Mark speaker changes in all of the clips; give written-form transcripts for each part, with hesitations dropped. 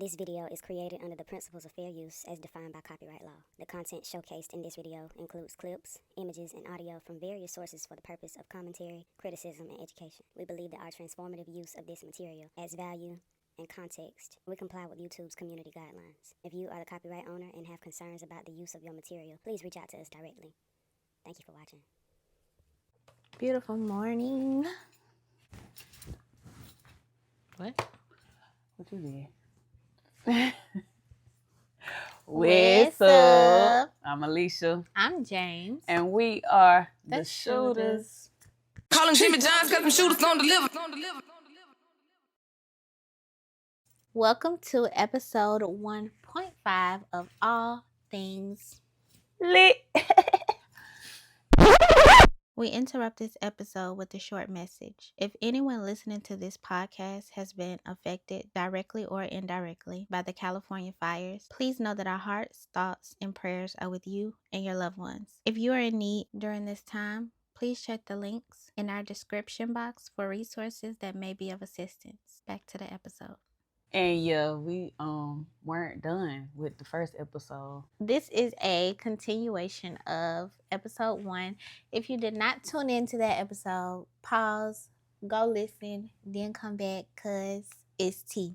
Speaker 1: This video is created under the principles of fair use as defined by copyright law. The content showcased in this video includes clips, images, and audio from various sources for the purpose of commentary, criticism, and education. We believe that our transformative use of this material adds value and context. We comply with YouTube's community guidelines. If you are the copyright owner and have concerns about the use of your material, please reach out to us directly. Thank you for watching.
Speaker 2: Beautiful morning.
Speaker 3: What you did?
Speaker 2: What's up?
Speaker 3: I'm Alicia.
Speaker 2: I'm James.
Speaker 3: And we are the
Speaker 2: Shootas.
Speaker 3: Shootas.
Speaker 4: Calling Jimmy John's got them shooters gonna deliver.
Speaker 2: Welcome to episode 1.5 of All Things
Speaker 3: Lit.
Speaker 2: We interrupt this episode with a short message. If anyone listening to this podcast has been affected directly or indirectly by the California fires, please know that our hearts, thoughts, and prayers are with you and your loved ones. If you are in need during this time, please check the links in our description box for resources that may be of assistance. Back to the episode.
Speaker 3: And yeah, we weren't done with the first episode.
Speaker 2: This is a continuation of episode 1. If you did not tune into that episode, pause, go listen, then come back because it's tea.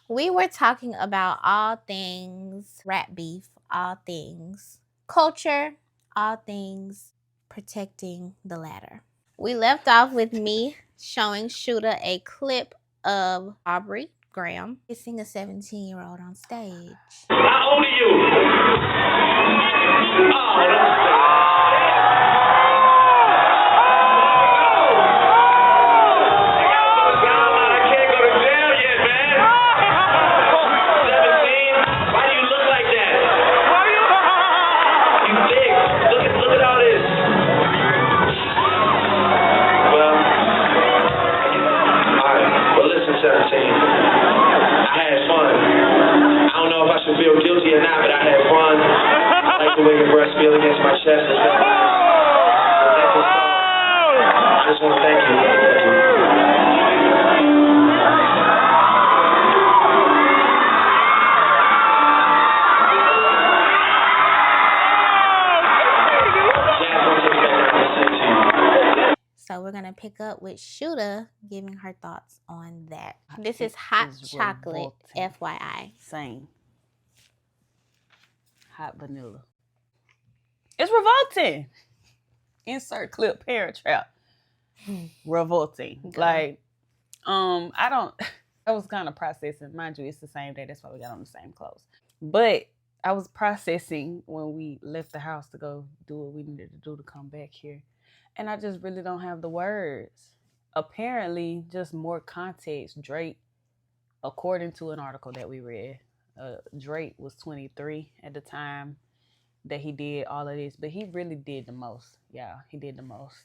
Speaker 2: We were talking about all things rap beef, all things culture, all things protecting the ladder. We left off with me showing Shooter a clip of Aubrey Graham kissing a 17-year-old on stage.
Speaker 5: How old are you? I can't go to jail yet, man. 17? Why do you look like that? You thick. Look at all this. Well, alright. Well, listen, 17. I had fun. I don't know if I should feel guilty or not, but I had fun. I like the way your breasts feel against my chest. I just want to thank you.
Speaker 2: So we're going to pick up with Shooter giving her thoughts on that. This is hot chocolate,
Speaker 3: revolting.
Speaker 2: FYI.
Speaker 3: Same. Hot vanilla. It's revolting. Insert clip Parent Trap. Revolting.
Speaker 2: Go.
Speaker 3: Like, I was kind of processing. Mind you, it's the same day. That's why we got on the same clothes. But I was processing when we left the house to go do what we needed to do to come back here. And I just really don't have the words. Apparently, just more context. Drake, according to an article that we read, Drake was 23 at the time that he did all of this. But he really did the most. Yeah, he did the most.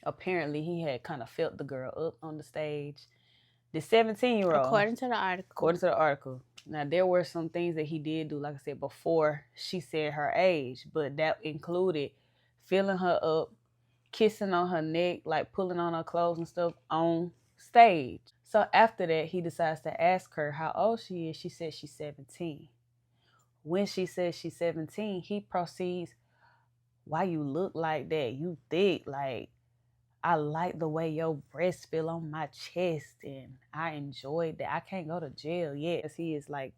Speaker 3: Apparently, he had kind of felt the girl up on the stage. The 17-year-old.
Speaker 2: According to the article. Now, there were some things that he did do, like I said, before she said her age. But that included filling her up, kissing on her neck, like pulling on her clothes and stuff on stage. So after that, he decides to ask her how old she is. She said she's 17. When she says she's 17, he proceeds, why you look like that? You thick. Like, I like the way your breasts feel on my chest and I enjoyed that. I can't go to jail yet. He is like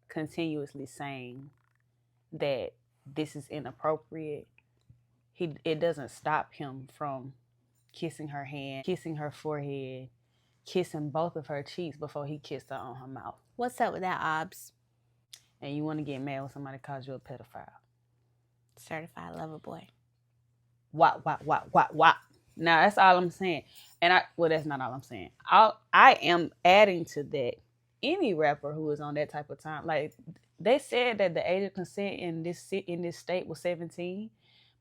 Speaker 2: continuously saying that this is inappropriate. It doesn't stop him from kissing her hand, kissing her forehead, kissing both of her cheeks before he kissed her on her mouth. What's up with that, Obs?
Speaker 3: And you want to get mad when somebody calls you a pedophile.
Speaker 2: Certified lover boy.
Speaker 3: Wop. Now, that's all I'm saying. And that's not all I'm saying. I am adding to that. Any rapper who is on that type of time, like they said that the age of consent in this state was 17.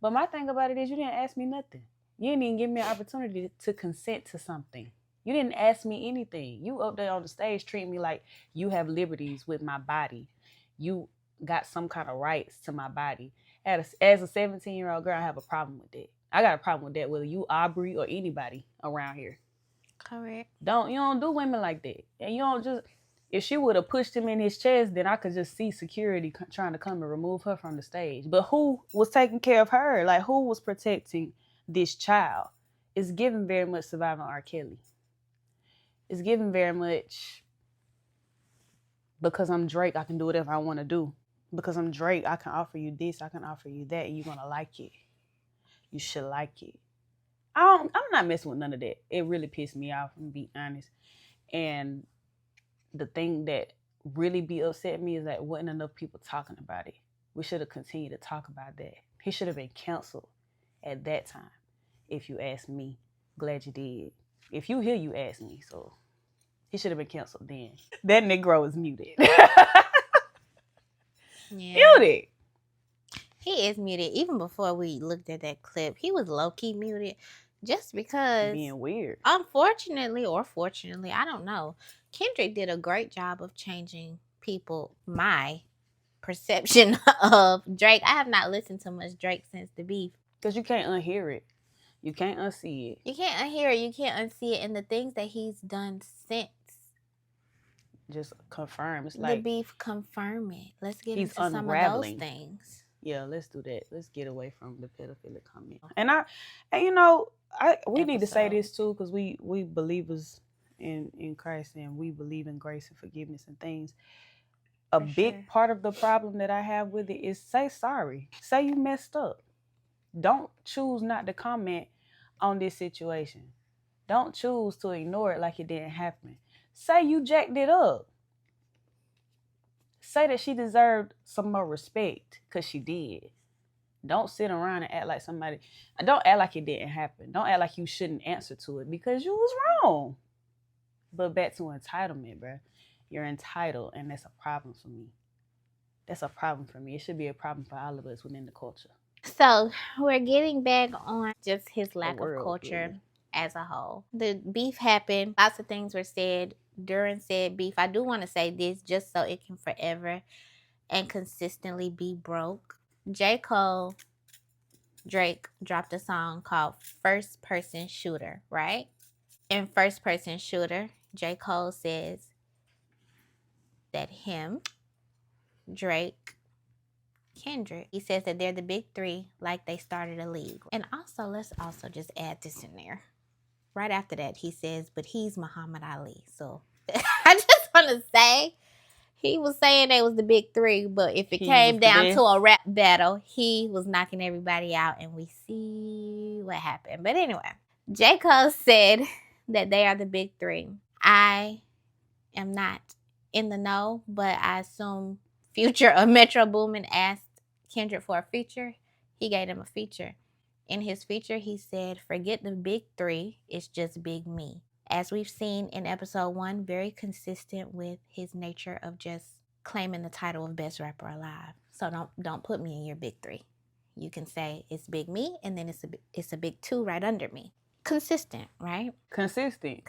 Speaker 3: But my thing about it is you didn't ask me nothing. You didn't even give me an opportunity to consent to something. You didn't ask me anything. You up there on the stage treating me like you have liberties with my body. You got some kind of rights to my body. As a 17-year-old girl, I have a problem with that. I got a problem with that, whether you Aubrey or anybody around here.
Speaker 2: Correct.
Speaker 3: You don't do women like that. And you don't just,
Speaker 2: If she would have pushed him in his chest, then I could just see security trying to come and remove her from the stage. But who was taking care of her? Like, who was protecting this child? It's giving very much Surviving R. Kelly. It's giving very much, because I'm Drake, I can do whatever I want to do. Because I'm Drake, I can offer you this, I can offer you that, and you're going to like it. You should like it. I'm not messing with none of that. It really pissed me off, to be honest. And the thing that really be upset me is that wasn't enough people talking about it. We should have continued to talk about that. He should have been canceled at that time, if you ask me. Glad you did. If you hear, you ask me. So he should have been canceled then. That Negro is muted. Muted.
Speaker 6: He is muted. Even before we looked at that clip, he was low-key muted just because...
Speaker 2: Being weird.
Speaker 6: Unfortunately or fortunately, I don't know. Kendrick did a great job of changing my perception of Drake. I have not listened to much Drake since the beef.
Speaker 2: Because you can't unhear it. You can't unsee it.
Speaker 6: You can't unhear it. You can't unsee it. And the things that he's done since
Speaker 2: just confirm. It's
Speaker 6: the
Speaker 2: like
Speaker 6: beef confirm it. Let's get
Speaker 2: he's
Speaker 6: into
Speaker 2: unraveling.
Speaker 6: Some of those things.
Speaker 2: Yeah, let's do that. Let's get away from the pedophilic comment. And we need to say this too, because we believers in Christ, and we believe in grace and forgiveness and things. A big part of the problem that I have with it is say sorry. Say you messed up. Don't choose not to comment on this situation. Don't choose to ignore it like it didn't happen. Say you jacked it up. Say that she deserved some more respect, because she did. Don't sit around and act like somebody... Don't act like it didn't happen. Don't act like you shouldn't answer to it, because you was wrong. But back to entitlement, bro. You're entitled, and that's a problem for me. That's a problem for me. It should be a problem for all of us within the culture.
Speaker 6: So we're getting back on just his lack of culture as a whole. The beef happened. Lots of things were said during said beef. I do want to say this just so it can forever and consistently be broke. Drake dropped a song called First Person Shooter, right? In First Person Shooter, J. Cole says that him, Drake, Kendrick, he says that they're the big three, like they started a league. And also, let's also just add this in there. Right after that, he says, but he's Muhammad Ali. So I just want to say, he was saying they was the big three, but if it came down to a rap battle, he was knocking everybody out, and we see what happened. But anyway, J. Cole said that they are the big three. I am not in the know, but I assume Future of Metro Boomin asked Kendrick for a feature. He gave him a feature. In his feature, he said, forget the big three, it's just big me. As we've seen in episode 1, very consistent with his nature of just claiming the title of best rapper alive. So don't put me in your big three. You can say it's big me, and then it's a big 2 right under me. Consistent, right?
Speaker 2: Consistent.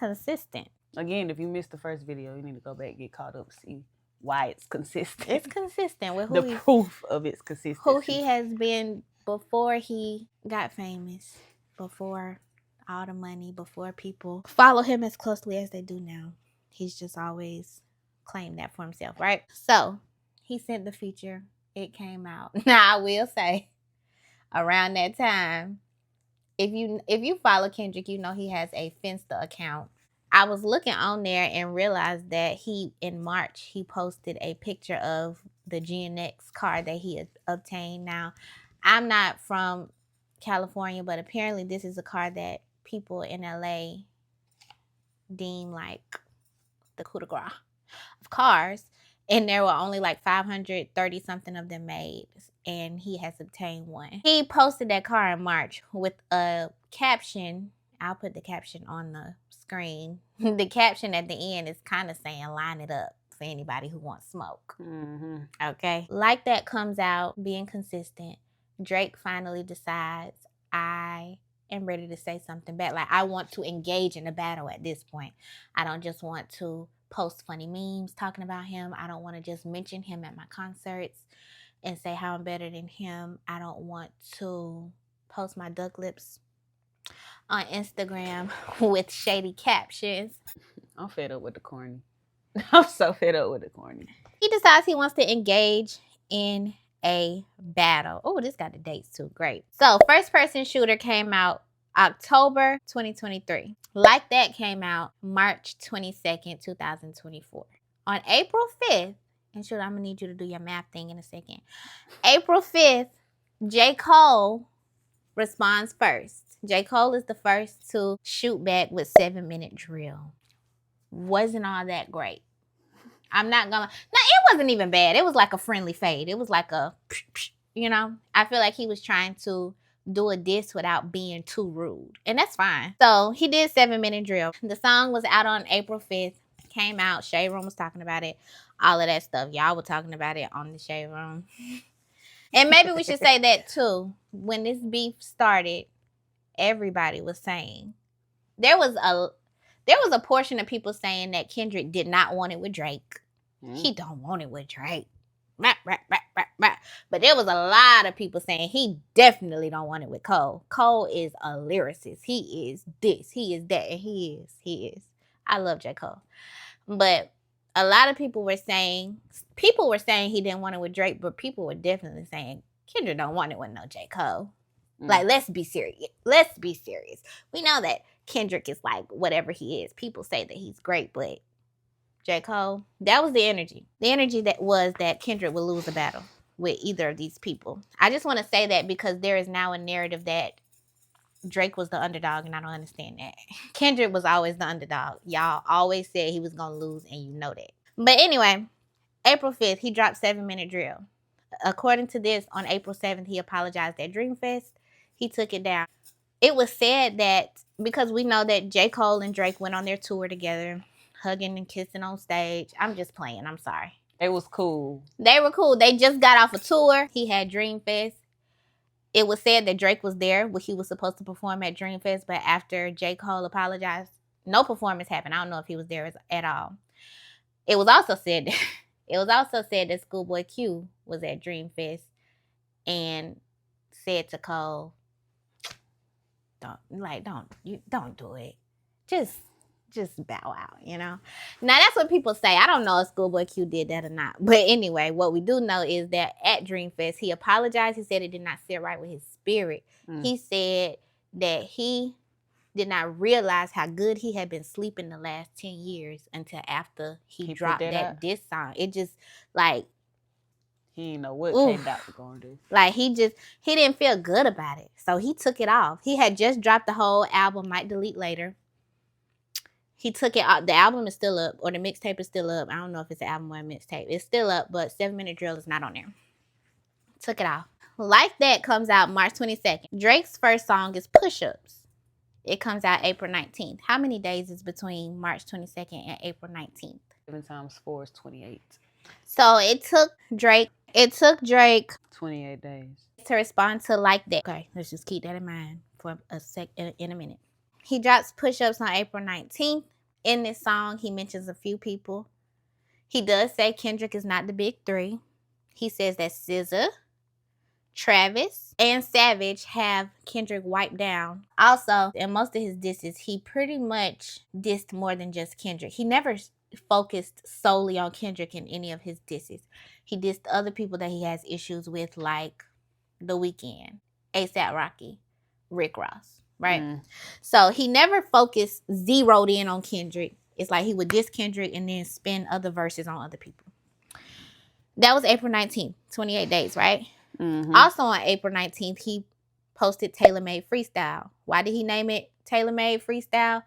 Speaker 6: Again,
Speaker 2: if you missed the first video, you need to go back and get caught up, see why it's consistent.
Speaker 6: It's consistent with who
Speaker 2: the proof of its consistency.
Speaker 6: Who he has been before he got famous, before all the money, before people follow him as closely as they do now. He's just always claimed that for himself, right? So he sent the feature. It came out. Now I will say, around that time, if you follow Kendrick, you know he has a Finsta account. I was looking on there and realized that in March, he posted a picture of the GNX car that he had obtained. Now, I'm not from California, but apparently this is a car that people in LA deem like the coup de grace of cars. And there were only like 530 something of them made. And he has obtained one. He posted that car in March with a caption. I'll put the caption on the screen. The caption at the end is kind of saying, line it up for anybody who wants smoke.
Speaker 2: Mm-hmm.
Speaker 6: Okay. Like that comes out, being consistent. Drake finally decides, I am ready to say something back. Like, I want to engage in a battle at this point. I don't just want to post funny memes talking about him. I don't want to just mention him at my concerts and say how I'm better than him. I don't want to post my duck lips on Instagram with shady captions.
Speaker 2: I'm fed up with the corny. I'm so fed up with the corny.
Speaker 6: He decides he wants to engage in a battle. Oh, this got the dates too. Great. So, first person shooter came out October 2023. Like That came out March 22nd, 2024. On April 5th, and shoot, I'm going to need you to do your math thing in a second. April 5th, J. Cole responds first. J. Cole is the first to shoot back with 7-minute drill. Wasn't all that great. I'm not gonna. No, it wasn't even bad. It was like a friendly fade. It was like a, you know. I feel like he was trying to do a diss without being too rude, and that's fine. So he did 7-minute drill. The song was out on April 5th. Came out. Shade Room was talking about it. All of that stuff. Y'all were talking about it on the Shade Room. And maybe we should say that too. When this beef started, everybody was saying there was a portion of people saying that Kendrick did not want it with Drake. He don't want it with Drake. But there was a lot of people saying he definitely don't want it with Cole. Cole is a lyricist. He is this. He is that. And he is. I love J. Cole. But a lot of people were saying he didn't want it with Drake, but people were definitely saying Kendrick don't want it with no J. Cole. Like, let's be serious. Let's be serious. We know that Kendrick is like whatever he is. People say that he's great, but J. Cole, that was the energy. The energy that was that Kendrick would lose a battle with either of these people. I just want to say that because there is now a narrative that Drake was the underdog, and I don't understand that. Kendrick was always the underdog. Y'all always said he was going to lose, and you know that. But anyway, April 5th, he dropped 7-minute drill. According to this, on April 7th, he apologized at Dreamfest. He took it down. It was said that because we know that J. Cole and Drake went on their tour together, hugging and kissing on stage. I'm just playing. I'm sorry.
Speaker 2: It was cool.
Speaker 6: They were cool. They just got off a tour. He had Dreamfest. It was said that Drake was there when he was supposed to perform at Dreamfest, but after J. Cole apologized, no performance happened. I don't know if he was there at all. It was also said that Schoolboy Q was at Dreamfest and said to Cole, don't do it. Just bow out, you know? Now, that's what people say. I don't know if Schoolboy Q did that or not. But anyway, what we do know is that at Dreamfest, he apologized. He said it did not sit right with his spirit. He said that he did not realize how good he had been sleeping the last 10 years until after he dropped that diss song. It just, like...
Speaker 2: He didn't know what K-Dot was going to do.
Speaker 6: Like, he didn't feel good about it. So he took it off. He had just dropped the whole album, Might Delete Later. He took it out. The album is still up, or the mixtape is still up. I don't know if it's an album or a mixtape. It's still up, but 7-minute drill is not on there. Took it off. Like That comes out March 22nd. Drake's first song is Push Ups. It comes out April 19th. How many days is between March 22nd and April 19th?
Speaker 2: 7 times 4 is 28.
Speaker 6: So it took Drake
Speaker 2: 28 days
Speaker 6: to respond to Like That. Okay, let's just keep that in mind for in a minute. He drops Push Ups on April 19th. In this song, he mentions a few people. He does say Kendrick is not the big three. He says that SZA, Travis, and Savage have Kendrick wiped down. Also, in most of his disses, he pretty much dissed more than just Kendrick. He never focused solely on Kendrick in any of his disses. He dissed other people that he has issues with, like The Weeknd, A$AP Rocky, Rick Ross, right? So he never zeroed in on Kendrick. It's like he would diss Kendrick and then spin other verses on other people. That was April 19th, 28 days, right? Also on April 19th, he posted Tailor Made Freestyle. Why did he name it Tailor Made Freestyle?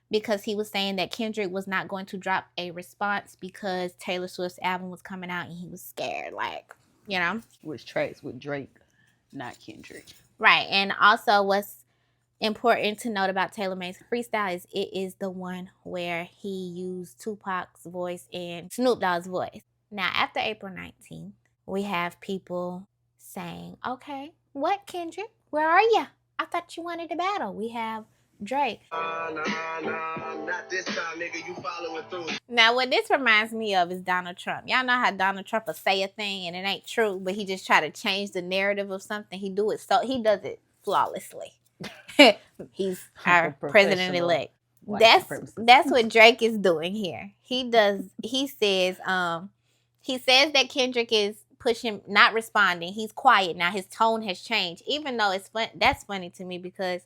Speaker 6: Because he was saying that Kendrick was not going to drop a response because Taylor Swift's album was coming out and he was scared, like, you know.
Speaker 2: Which tracks with Drake, not Kendrick.
Speaker 6: Right. And also what's important to note about Tailor Made's Freestyle is it is the one where he used Tupac's voice and Snoop Dogg's voice. Now, after April 19th, we have people saying, okay, what, Kendrick? Where are you? I thought you wanted to battle. We have Drake. Not this time, nigga. You following through. Now, what this reminds me of is Donald Trump. Y'all know how Donald Trump will say a thing and it ain't true, but he just try to change the narrative of something. He does it flawlessly. He's our president-elect. That's what Drake is doing here. He says that Kendrick is pushing, not responding. He's quiet now. His tone has changed. Even though that's funny to me because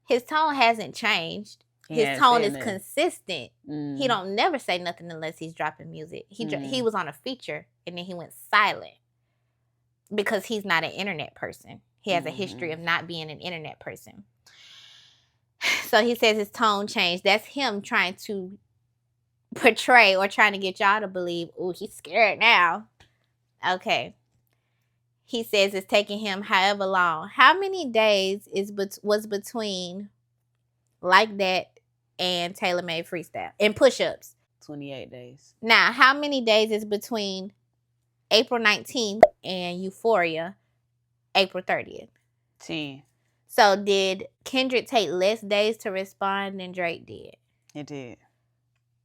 Speaker 6: his tone hasn't changed. His tone is consistent. He don't never say nothing unless he's dropping music. He was on a feature and then he went silent because he's not an internet person. He has a history of not being an internet person. So he says his tone changed. That's him trying to portray or trying to get y'all to believe, oh, he's scared now. Okay. He says it's taking him however long. How many days was between Like That and Taylor Made Freestyle and push-ups?
Speaker 2: 28 days.
Speaker 6: Now, how many days is between April 19th and Euphoria, April 30th?
Speaker 2: 10.
Speaker 6: So did Kendrick take less days to respond than Drake did?
Speaker 2: It did.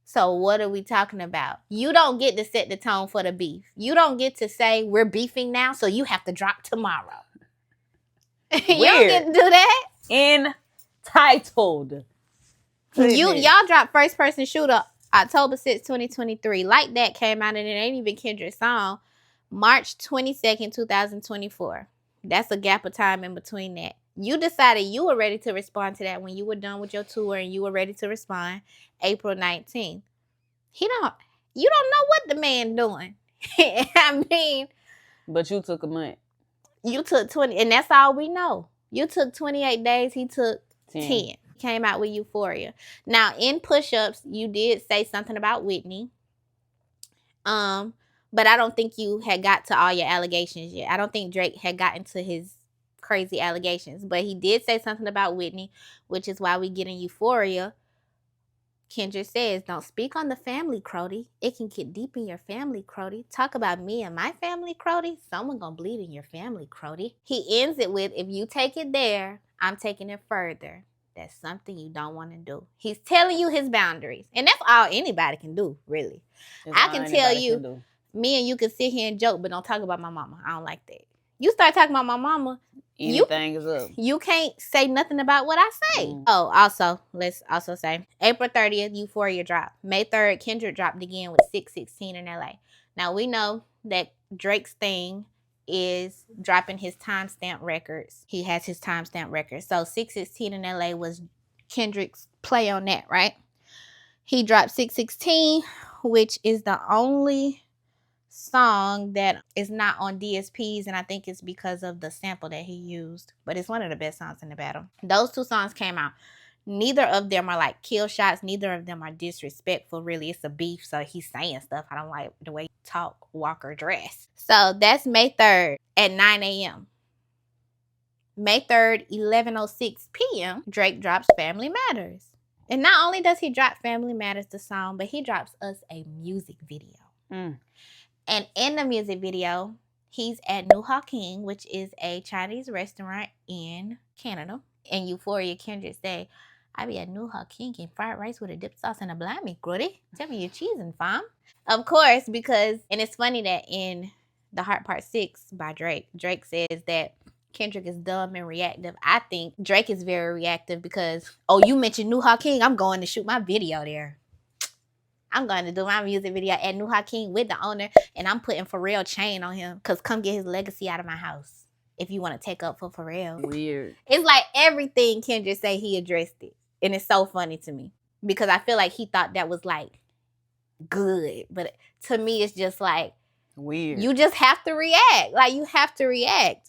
Speaker 2: So
Speaker 6: what are we talking about? You don't get to set the tone for the beef. You don't get to say we're beefing now, so you have to drop tomorrow. You don't get to do that.
Speaker 2: Entitled.
Speaker 6: Y'all dropped First Person Shooter October 6, 2023. Like That came out and it ain't even Kendrick's song. March 22nd, 2024. That's a gap of time in between that. You decided you were ready to respond to that when you were done with your tour and you were ready to respond April 19th. You don't know what the man doing. I mean.
Speaker 2: But you took a month.
Speaker 6: You took 20, and that's all we know. You took 28 days. He took 10. Came out with Euphoria. Now, in push-ups, you did say something about Whitney. But I don't think you had got to all your allegations yet. I don't think Drake had gotten to his crazy allegations. But he did say something about Whitney, which is why we get in Euphoria. Kendrick says, don't speak on the family, Crody. It can get deep in your family, Crody. Talk about me and my family, Crody. Someone gonna bleed in your family, Crody. He ends it with, if you take it there, I'm taking it further. That's something you don't want to do. He's telling you his boundaries. And that's all anybody can do, really. I can tell you, me and you can sit here and joke, but don't talk about my mama. I don't like that. You start talking about my mama,
Speaker 2: anything is up.
Speaker 6: You can't say nothing about what I say. Oh, also, let's also say April 30th, Euphoria dropped. May 3rd, Kendrick dropped again with 616 in LA. Now, we know that Drake's thing is dropping his timestamp records. He has his timestamp records. So 616 in LA was Kendrick's play on that, right? He dropped 616, which is the only song that is not on DSPs, and I think it's because of the sample that he used, but it's one of the best songs in the battle. Those two songs came out. Neither of them are like kill shots. Neither of them are disrespectful, really. It's a beef, so he's saying stuff. I don't like the way he talk, walk, or dress. So that's May 3rd at 9 a.m. May 3rd, 11:06 p.m., Drake drops Family Matters. And not only does he drop Family Matters, the song, but he drops us a music video. And in the music video, he's at New King, which is a Chinese restaurant in Canada. In Euphoria, Kendrick say, I be at New King getting fried rice with a dip sauce and a blimey, gruddy. Tell me your cheese and fam. Of course, because, and it's funny that in The Heart Part 6 by Drake says that Kendrick is dumb and reactive. I think Drake is very reactive because, oh, you mentioned New King, I'm going to shoot my video there. I'm going to do my music video at New King with the owner, and I'm putting Pharrell chain on him because come get his legacy out of my house if you want to take up for Pharrell.
Speaker 2: Weird.
Speaker 6: It's like everything Kendrick say, he addressed it. And it's so funny to me because I feel like he thought that was like good. But to me, it's just like
Speaker 2: weird.
Speaker 6: You just have to react. Like you have to react.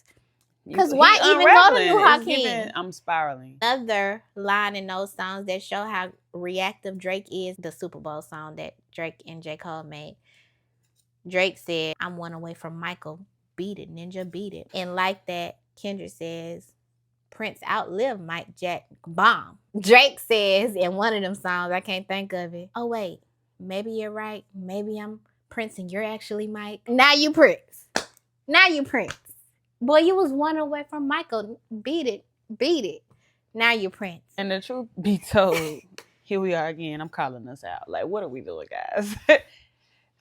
Speaker 6: Because why even go to New King?
Speaker 2: I'm spiraling.
Speaker 6: Another line in those songs that show how reactive Drake is, the Super Bowl song that Drake and J. Cole made. Drake said, I'm one away from Michael. Beat it, ninja, beat it. And like that, Kendrick says, Prince outlived Mike Jack bomb. Drake says in one of them songs, I can't think of it. Oh, wait, maybe you're right. Maybe I'm Prince and you're actually Mike. Now you Prince. Now you Prince. Boy, you was one away from Michael. Beat it. Beat it. Now you're Prince.
Speaker 2: And the truth be told, here we are again. I'm calling us out. Like, what are we doing, guys?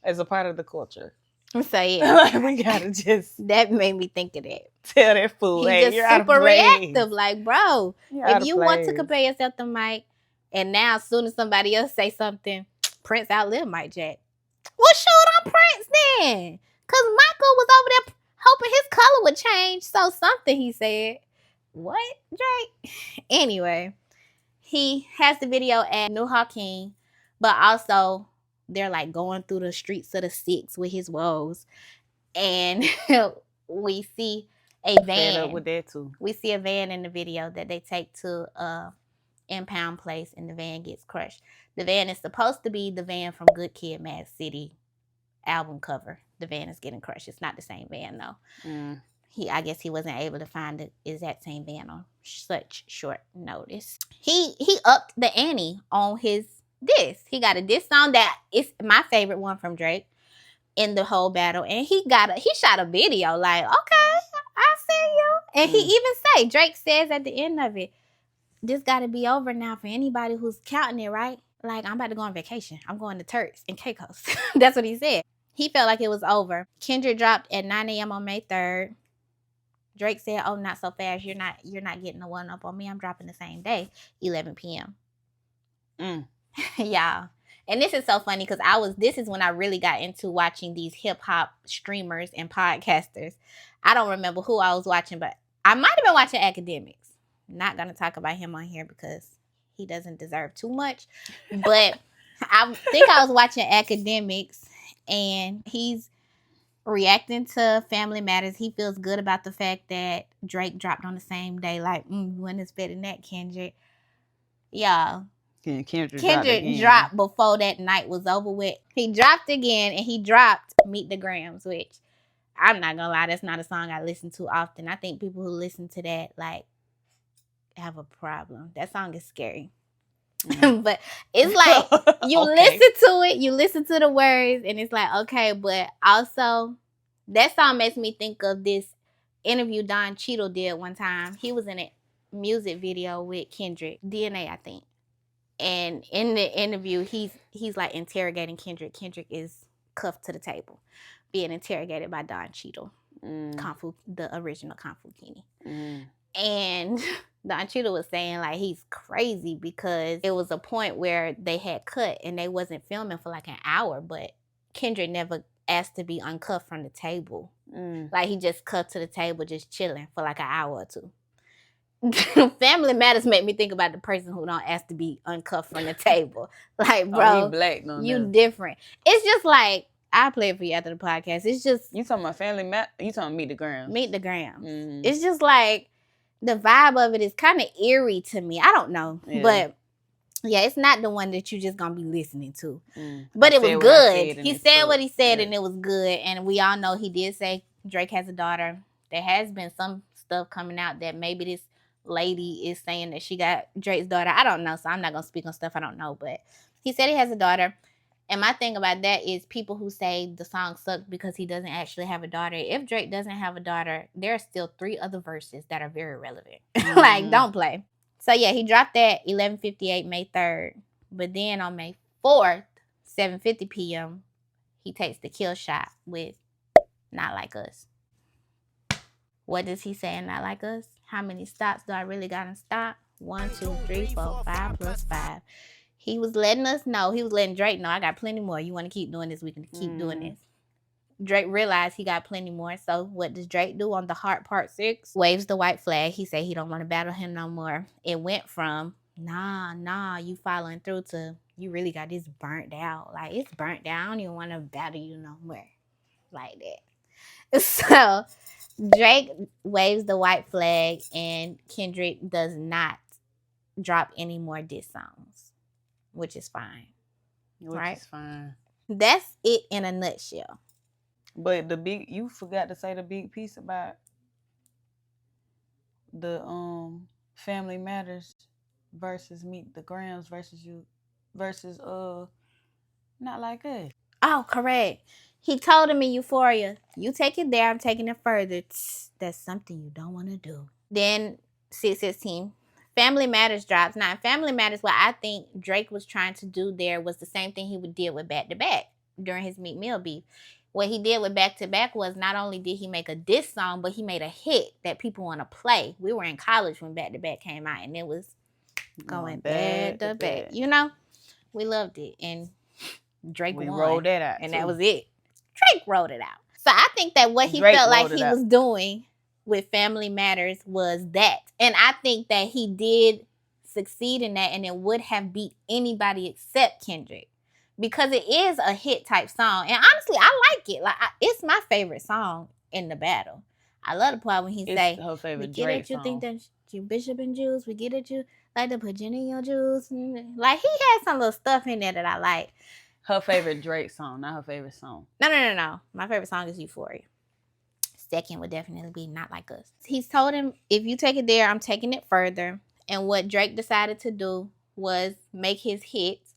Speaker 2: As a part of the culture.
Speaker 6: So, yeah.
Speaker 2: Like, we gotta just...
Speaker 6: That made me think of that.
Speaker 2: Tell that fool,
Speaker 6: He's
Speaker 2: hey,
Speaker 6: just
Speaker 2: you're out of
Speaker 6: super
Speaker 2: place.
Speaker 6: reactive. Like, bro, if you want to compare yourself to Mike, And now, as soon as somebody else say something, Prince outlived Mike Jack. Well, shoot on Prince then. Because Michael was over there hoping his color would change. So something he said. What, Drake? Anyway, he has the video at New Hawking, but also they're like going through the streets of the six with his woes. And we see a van.
Speaker 2: Fed up with that too.
Speaker 6: We see a van in the video that they take to Impound Place, and the van gets crushed. The van is supposed to be the van from Good Kid, Mad City album cover. The van is getting crushed. It's not the same van though. I guess he wasn't able to find the exact same van on such short notice. He upped the ante on his diss. He got a diss song that is my favorite one from Drake in the whole battle, and he shot a video like, okay, I see you. And he even say, Drake says at the end of it, this got to be over now for anybody who's counting it, right? Like, I'm about to go on vacation. I'm going to Turks and Caicos. That's what he said. He felt like it was over. Kendrick dropped at 9 a.m. on May 3rd. Drake said, oh, not so fast. You're not getting the one up on me. I'm dropping the same day, 11 p.m. Y'all. And this is so funny because this is when I really got into watching these hip hop streamers and podcasters. I don't remember who I was watching, but I might have been watching Academics. Not going to talk about him on here because he doesn't deserve too much. But I think I was watching Academics, and he's reacting to Family Matters. He feels good about the fact that Drake dropped on the same day. Like, when is better than that, Kendrick? Y'all. Kendrick dropped before that night was over with. He dropped again, and he dropped Meet the Grams, which I'm not gonna lie, that's not a song I listen to often. I think people who listen to that like have a problem. That song is scary. But it's like you listen to it, you listen to the words, and it's like, okay, but also that song makes me think of this interview Don Cheadle did one time. He was in a music video with Kendrick, DNA, I think. And in the interview, he's like interrogating Kendrick. Kendrick is cuffed to the table, being interrogated by Don Cheadle, the original Kung Fu Kenny. And Don Cheadle was saying like he's crazy because it was a point where they had cut and they wasn't filming for like an hour, but Kendrick never asked to be uncuffed from the table. Like he just cuffed to the table, just chilling for like an hour or two. Family Matters make me think about the person who don't ask to be uncuffed from the table. Like, bro,
Speaker 2: black,
Speaker 6: you different. It's just like, I'll play it for you after the podcast. It's just...
Speaker 2: You talking about Family Matters? You talking Meet the Grams?
Speaker 6: Meet the Grams. It's just like, the vibe of it is kind of eerie to me. I don't know. Yeah. But, yeah, it's not the one that you just going to be listening to. But it was good. He said what he said, and it was good. And we all know he did say Drake has a daughter. There has been some stuff coming out that maybe this lady is saying that she got Drake's daughter. I don't know, so I'm not gonna speak on stuff I don't know, but he said he has a daughter. And my thing about that is people who say the song sucked because he doesn't actually have a daughter. If Drake doesn't have a daughter, there are still 3 other verses that are very relevant. Like, don't play. So yeah, he dropped that 11:58 May 3rd, but then on May 4th 7:50 p.m. he takes the kill shot with Not Like Us. What does he say in Not Like Us? How many stops do I really got in stock? 1, 2, 3, 4, 5 plus 5. He was letting us know. He was letting Drake know, I got plenty more. You want to keep doing this? We can keep doing this. Drake realized he got plenty more. So what does Drake do on the Heart Part 6? Waves the white flag. He said he don't want to battle him no more. It went from, nah, you following through to, you really got this burnt out. Like, it's burnt down. I don't even want to battle you no more. Like that. So Drake waves the white flag, and Kendrick does not drop any more diss songs, which is fine.
Speaker 2: Which is fine.
Speaker 6: That's it in a nutshell.
Speaker 2: But you forgot to say the big piece about the Family Matters versus Meet the Grams versus Not Like Us.
Speaker 6: Oh, correct. He told him in Euphoria, you take it there, I'm taking it further. That's something you don't want to do. Then 6:16, Family Matters drops. Now, in Family Matters, what I think Drake was trying to do there was the same thing he would deal with Back to Back during his Meek Mill beef. What he did with Back to Back was not only did he make a diss song, but he made a hit that people want to play. We were in college when Back to Back came out, and it was going bad to bad. You know, we loved it, and Drake won.
Speaker 3: rolled that out,
Speaker 6: and
Speaker 3: too.
Speaker 6: that was it. Drake rolled it out. So I think that what he
Speaker 3: Drake
Speaker 6: felt like
Speaker 3: rolled it
Speaker 6: he
Speaker 3: out.
Speaker 6: was doing with Family Matters was that, and I think that he did succeed in that, and it would have beat anybody except Kendrick, because it is a hit type song, and honestly, I like it. Like it's my favorite song in the battle. I love the part when he say,
Speaker 3: her favorite
Speaker 6: "We get
Speaker 3: Drake
Speaker 6: at you
Speaker 3: song.
Speaker 6: think that you bishop and Jews. We get at you like to put gin in your juice." Like he had some little stuff in there that I like.
Speaker 3: Her favorite Drake song, not her favorite song.
Speaker 6: No. My favorite song is Euphoria. Second would definitely be Not Like Us. He's told him, if you take it there, I'm taking it further. And what Drake decided to do was make his hits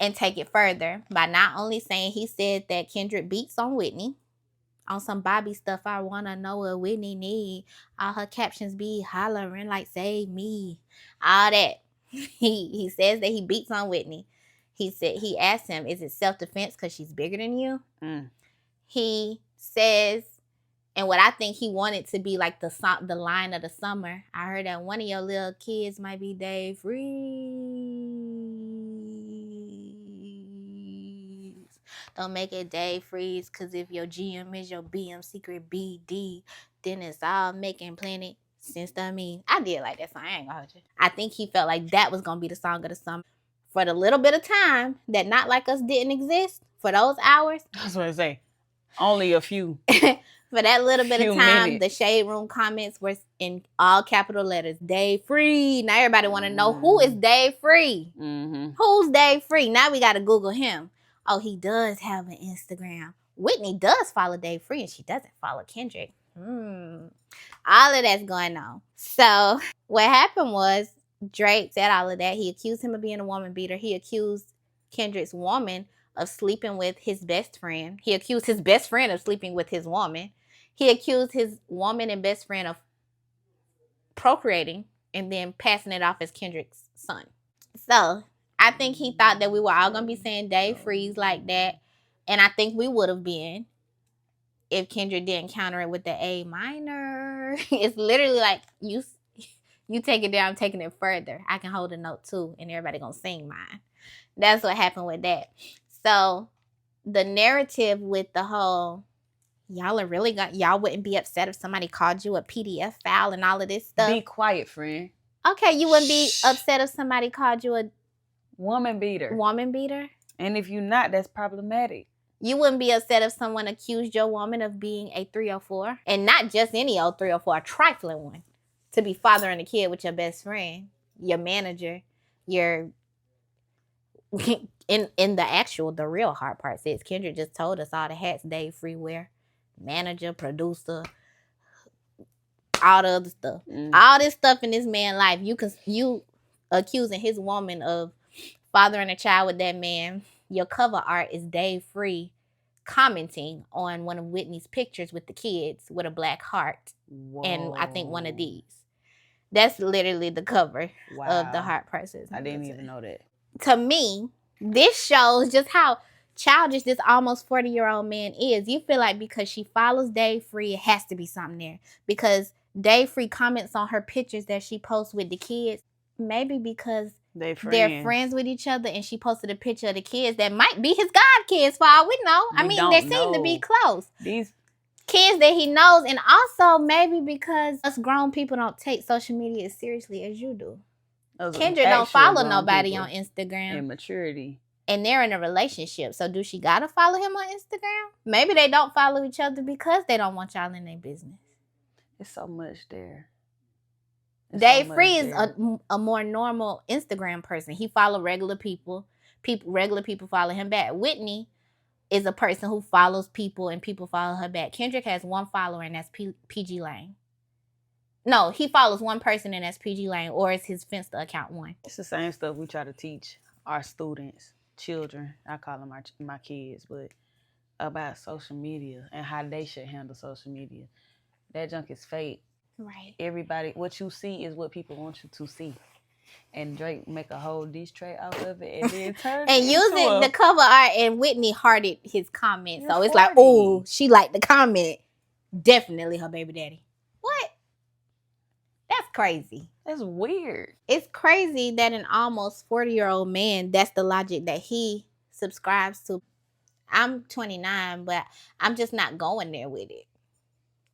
Speaker 6: and take it further by not only saying, he said that Kendrick beats on Whitney. On some Bobby stuff, I want to know what Whitney need. All her captions be hollering like, save me. All that. He says that he beats on Whitney. He asked him, is it self-defense because she's bigger than you? He says, and what I think he wanted to be like the line of the summer. I heard that one of your little kids might be Dave Freeze. Don't make it Dave Freeze, because if your GM is your BM secret BD, then it's all making plenty sense to me. I did like that song. I ain't gonna hold you. I think he felt like that was gonna be the song of the summer. For the little bit of time that Not Like Us didn't exist, for those hours.
Speaker 3: That's what I say. Only a few.
Speaker 6: For that little bit of time,
Speaker 3: minutes.
Speaker 6: the Shade Room comments were in all capital letters. Dave Free. Now everybody want to know, who is Dave Free?
Speaker 3: Mm-hmm.
Speaker 6: Who's Dave Free? Now we got to Google him. Oh, he does have an Instagram. Whitney does follow Dave Free, and she doesn't follow Kendrick. All of that's going on. So what happened was, Drake said all of that. He accused him of being a woman beater. He accused Kendrick's woman of sleeping with his best friend. He accused his best friend of sleeping with his woman. He accused his woman and best friend of procreating and then passing it off as Kendrick's son. So I think he thought that we were all going to be saying Dave Freeze like that. And I think we would have been if Kendrick didn't counter it with the A minor. It's literally like, you take it there, I'm taking it further. I can hold a note too, and everybody going to sing mine. That's what happened with that. So the narrative with the whole, y'all wouldn't be upset if somebody called you a PDF file and all of this stuff.
Speaker 3: Be quiet, friend.
Speaker 6: Okay, you wouldn't be upset if somebody called you a
Speaker 3: woman beater.
Speaker 6: And
Speaker 3: if you're not, that's problematic.
Speaker 6: You wouldn't be upset if someone accused your woman of being a 304. And not just any old 304, a trifling one. To be fathering a kid with your best friend, your manager, your... in the real hard part says, Kendrick just told us all the hats Dave Free wear. Manager, producer, all the other stuff. All this stuff in this man's life. You accusing his woman of fathering a child with that man. Your cover art is Dave Free commenting on one of Whitney's pictures with the kids with a black heart. Whoa. And I think one of these. That's literally the cover of the heart process.
Speaker 3: I didn't even know that.
Speaker 6: To me, this shows just how childish this almost 40-year-old man is. You feel like because she follows Dave Free, it has to be something there. Because Dave Free comments on her pictures that she posts with the kids. Maybe because they're friends with each other, and she posted a picture of the kids that might be his god kids for all we know. They seem to be close. These kids that he knows, and also maybe because us grown people don't take social media as seriously as you do. Kendrick don't follow nobody on Instagram.
Speaker 3: Immaturity.
Speaker 6: And they're in a relationship. So do she gotta follow him on Instagram? Maybe they don't follow each other because they don't want y'all in their business.
Speaker 3: It's so much there.
Speaker 6: Dave Free is a more normal Instagram person. He follow regular people. Regular people follow him back. Whitney is a person who follows people and people follow her back. Kendrick has one follower, and that's PG Lane. No, he follows one person, and that's PG Lane, or is his Finsta account one.
Speaker 3: It's the same stuff we try to teach our students, children. I call them my kids, but about social media and how they should handle social media. That junk is fake.
Speaker 6: Right.
Speaker 3: Everybody, what you see is what people want you to see. And Drake make a whole diss track out of it and then turn
Speaker 6: and using the cover art, and Whitney hearted his comment. So it's like, oh, she liked the comment. Definitely her baby daddy. What? That's crazy.
Speaker 2: That's weird.
Speaker 6: It's crazy that an almost 40-year-old man, that's the logic that he subscribes to. I'm 29, but I'm just not going there with it.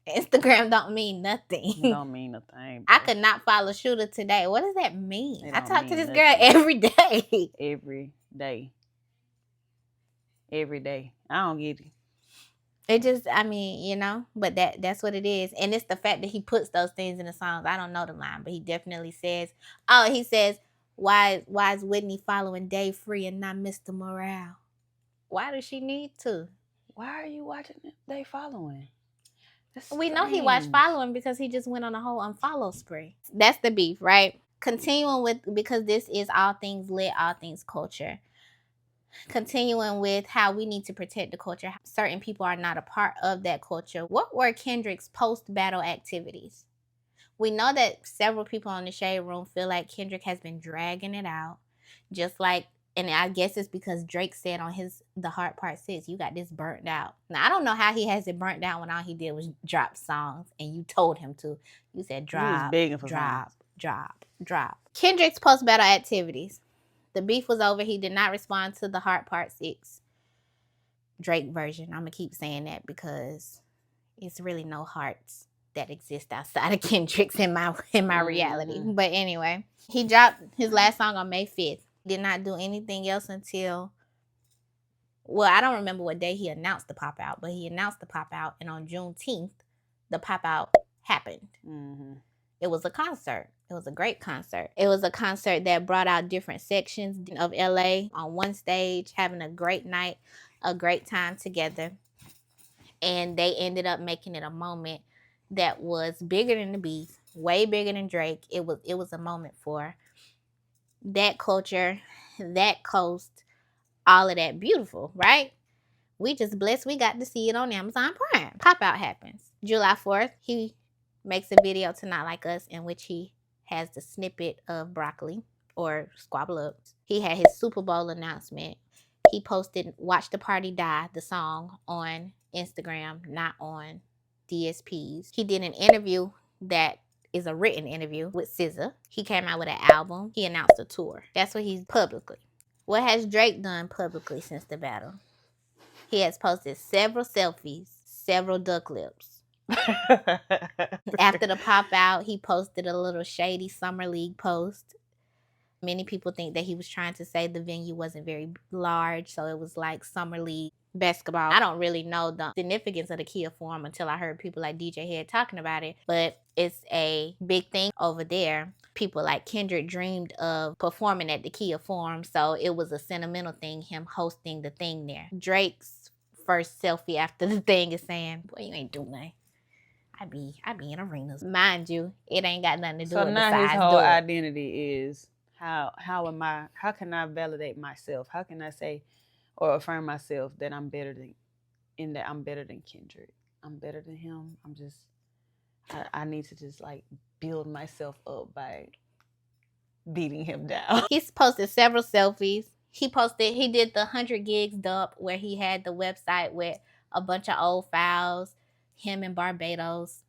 Speaker 6: Instagram don't mean nothing.
Speaker 2: It don't mean a thing.
Speaker 6: I could not follow Shooter today. What does that mean?
Speaker 2: It
Speaker 6: I
Speaker 2: don't
Speaker 6: talk to
Speaker 2: mean
Speaker 6: this girl
Speaker 2: nothing.
Speaker 6: every day.
Speaker 2: Every day. Every day. I don't get it.
Speaker 6: It just, I mean, you know, but that's what it is. And it's the fact that he puts those things in the songs. I don't know the line, but he definitely says, he says, why is Whitney following Dave Free and not Mr. Morale? Why does she need to?
Speaker 2: Why are you watching it? They following? That's
Speaker 6: We know he watched
Speaker 2: strange.
Speaker 6: following because he just went on a whole unfollow spree. That's the beef, right? Continuing with, because this is all things lit, all things culture. Continuing with how we need to protect the culture. Certain people are not a part of that culture. What were Kendrick's post-battle activities? We know that several people on the Shade Room feel like Kendrick has been dragging it out. Just like, and I guess it's because Drake said on The Heart Part 6, you got this burnt out. Now, I don't know how he has it burnt out when all he did was drop songs and you told him to. You said drop,
Speaker 2: begging for
Speaker 6: drop. Kendrick's post-battle activities. The beef was over. He did not respond to The Heart Part 6 Drake version. I'm going to keep saying that because it's really no hearts that exist outside of Kendrick's in my reality. But anyway, he dropped his last song on May 5th. Did not do anything else until, well, I don't remember what day he announced the pop out, but he announced the pop out, and on Juneteenth, the pop out happened. It was a concert. It was a great concert. It was a concert that brought out different sections of LA on one stage, having a great night, a great time together. And they ended up making it a moment that was bigger than the beef, way bigger than Drake. It was a moment for that culture, that coast, all of that. Beautiful, right? We just blessed we got to see it on Amazon Prime. Pop out happens. July 4th, he makes a video to Not Like Us in which he has the snippet of Broccoli or Squabble Up. He had his Super Bowl announcement. He posted Watch the Party Die, the song, on Instagram, not on DSPs. He did an interview that is a written interview with SZA. He came out with an album. He announced a tour. That's what he's publicly. What has Drake done publicly since the battle? He has posted several selfies, several duck lips. After the pop out, he posted a little shady Summer League post. Many people think that he was trying to say the venue wasn't very large, so it was like Summer League basketball. I don't really know the significance of the Kia Forum until I heard people like DJ Head talking about it, but it's a big thing over there. People like Kendrick dreamed of performing at the Kia Forum, so it was a sentimental thing, him hosting the thing there. Drake's first selfie after the thing is saying, boy, you ain't doing nothing. I be in arenas. Mind you, it ain't got nothing to do with
Speaker 2: now
Speaker 6: besides
Speaker 2: his whole
Speaker 6: doing.
Speaker 2: identity is how can I validate myself? How can I say or affirm myself that I'm better than Kendrick? I'm better than him. I need to just like build myself up by beating him down.
Speaker 6: He's posted several selfies. He did the 100 gigs dump where he had the website with a bunch of old files. Him in Barbados,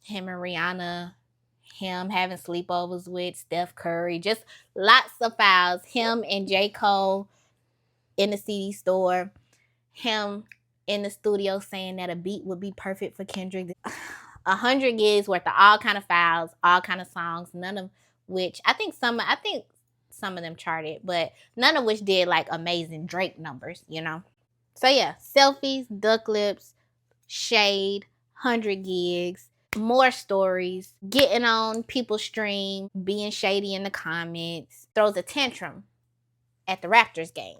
Speaker 6: him and Rihanna, him having sleepovers with Steph Curry, just lots of files. Him and J. Cole in the CD store, him in the studio saying that a beat would be perfect for Kendrick. 100 gigs worth of all kind of files, all kind of songs, none of which, I think some of them charted, but none of which did like amazing Drake numbers, you know? So yeah, selfies, duck lips, shade, 100 gigs, more stories, getting on people's stream, being shady in the comments, throws a tantrum at the Raptors game.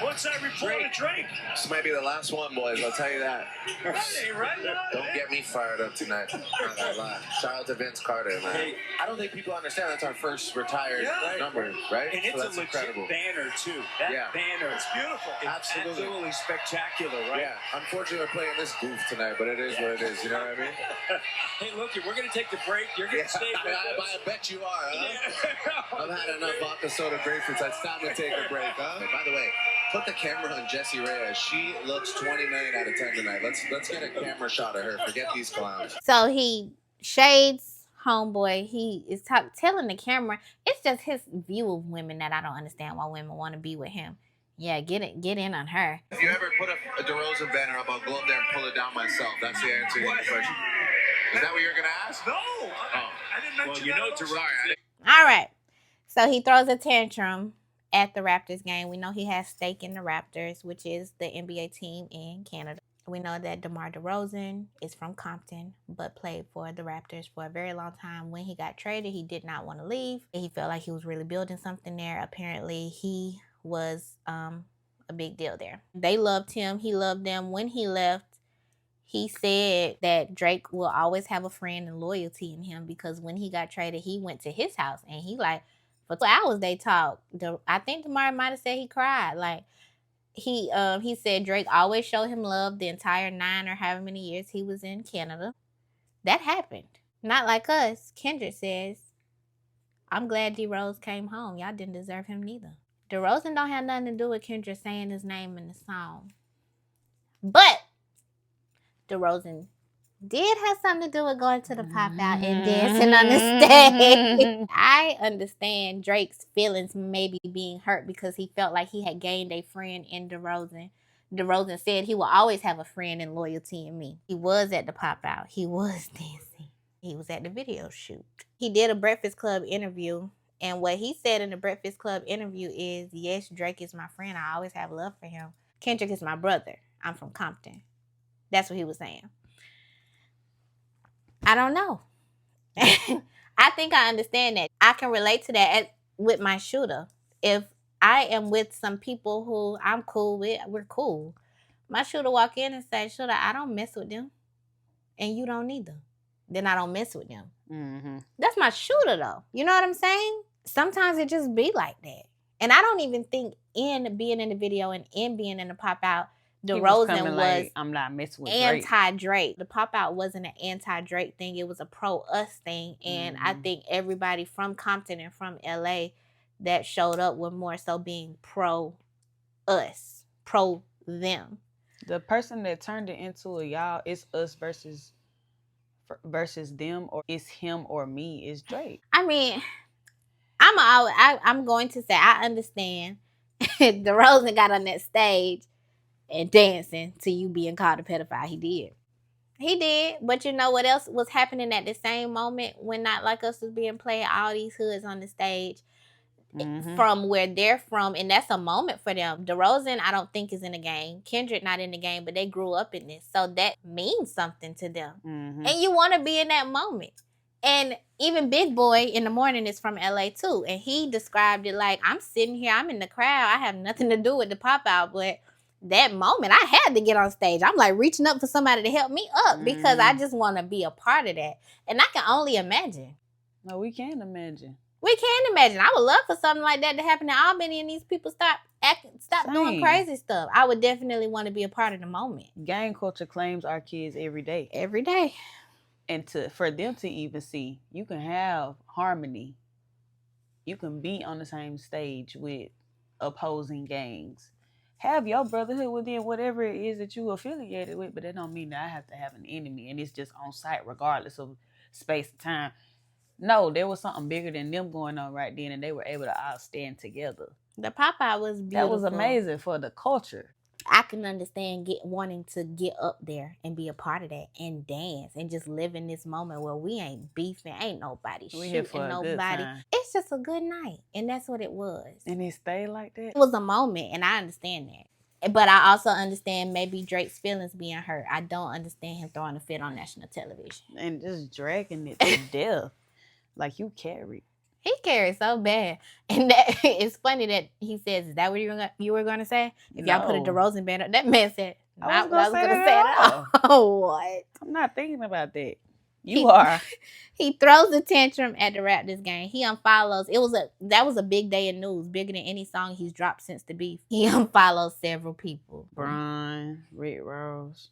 Speaker 7: What's that report of Drake?
Speaker 8: This might be the last one, boys. I'll tell you that.
Speaker 7: That ain't right.
Speaker 8: Don't get me fired up tonight. Not gonna lie. Shout out to Vince Carter, man. Hey, I don't think people understand that's our first retired number, right?
Speaker 7: And it's
Speaker 8: so that's
Speaker 7: a legit
Speaker 8: incredible
Speaker 7: banner, too. That banner is beautiful. It's absolutely spectacular, right?
Speaker 8: Yeah. Unfortunately, we're playing this goof tonight, but it is what it is. You know what I mean?
Speaker 7: Hey, look, we're going to take the break. You're going to stay with us.
Speaker 8: I bet you are, huh? I've had enough vodka soda grapefruits. It's time to take a break, huh? Hey, by the way, put the camera on Jessie Reyes. She looks 20 million out of 10 tonight. Let's get a camera shot of her. Forget these clowns.
Speaker 6: So he shades homeboy, he is telling the camera, it's just his view of women that I don't understand why women want to be with him. Yeah, get in on her.
Speaker 8: If you ever put a DeRozan banner up, I'll go up there and pull it down myself. That's the answer to your question. Is that what you're going to ask?
Speaker 7: No. I didn't mention that.
Speaker 6: All right. So he throws a tantrum at the Raptors game. We know he has stake in the Raptors, which is the NBA team in Canada. We know that DeMar DeRozan is from Compton, but played for the Raptors for a very long time. When he got traded, he did not want to leave. He felt like he was really building something there. Apparently, he was a big deal there. They loved him. He loved them. When he left, he said that Drake will always have a friend and loyalty in him, because when he got traded, he went to his house and he like, for 2 hours they talked. I think DeMar might have said he cried. Like, he said Drake always showed him love the entire 9 or however many years he was in Canada. That happened. Not like us. Kendrick says, I'm glad D-Rose came home. Y'all didn't deserve him neither. DeRozan don't have nothing to do with Kendrick saying his name in the song. But DeRozan did have something to do with going to the pop-out and dancing on the stage. I understand Drake's feelings maybe being hurt because he felt like he had gained a friend in DeRozan. DeRozan said he will always have a friend and loyalty in me. He was at the pop-out. He was dancing. He was at the video shoot. He did a Breakfast Club interview, and what he said in the Breakfast Club interview is, yes, Drake is my friend. I always have love for him. Kendrick is my brother. I'm from Compton. That's what he was saying. I don't know. I think I understand that. I can relate to that with my shooter. If I am with some people who I'm cool with, we're cool. My shooter walk in and say, Shooter, I don't mess with them. And you don't either. Then I don't mess with them. Mm-hmm. That's my shooter though. You know what I'm saying? Sometimes it just be like that. And I don't even think in being in the video and in being in the pop-out, DeRozan was
Speaker 2: like, I'm not messing with
Speaker 6: anti-Drake. The pop-out wasn't an anti-Drake thing. It was a pro-us thing. And I think everybody from Compton and from LA that showed up were more so being pro-us, pro-them.
Speaker 2: The person that turned it into a y'all, it's us versus them, or it's him or me, is Drake.
Speaker 6: I mean, I'm going to say I understand. DeRozan got on that stage and dancing to you being called a pedophile. He did. But you know what else was happening at the same moment when Not Like Us was being played? All these hoods on the stage from where they're from, and that's a moment for them. DeRozan, I don't think, is in the game. Kendrick not in the game, but they grew up in this. So that means something to them. And you want to be in that moment. And even Big Boy in the Morning is from LA too. And he described it like, I'm sitting here, I'm in the crowd. I have nothing to do with the pop-out, but that moment, I had to get on stage. I'm like reaching up for somebody to help me up because I just want to be a part of that. And I can only imagine.
Speaker 2: No, we can imagine.
Speaker 6: We can imagine. I would love for something like that to happen in Albany and these people stop doing crazy stuff. I would definitely want to be a part of the moment.
Speaker 2: Gang culture claims our kids every day.
Speaker 6: Every day.
Speaker 2: And for them to even see, you can have harmony. You can be on the same stage with opposing gangs. Have your brotherhood within whatever it is that you affiliated with, but that don't mean that I have to have an enemy and it's just on site regardless of space and time. No, there was something bigger than them going on right then, and they were able to all stand together.
Speaker 6: The pop-out was beautiful.
Speaker 2: That was amazing for the culture.
Speaker 6: I can understand wanting to get up there and be a part of that and dance and just live in this moment where we ain't beefing, ain't nobody shooting nobody. It's just a good night, and that's what it was.
Speaker 2: And it stayed like that?
Speaker 6: It was a moment, and I understand that. But I also understand maybe Drake's feelings being hurt. I don't understand him throwing a fit on national television.
Speaker 2: And just dragging it to death. Like you carried.
Speaker 6: He carried so bad. And that it's funny that he says, is that what you were going to say? If y'all put a DeRozan banner. That man said,
Speaker 2: I was going to say that.
Speaker 6: Oh, what?
Speaker 2: I'm not thinking about that. You are.
Speaker 6: He throws a tantrum at the Raptors game. He unfollows. That was a big day in news, bigger than any song he's dropped since the beef. He unfollows several people.
Speaker 2: Brian, Rick Rose.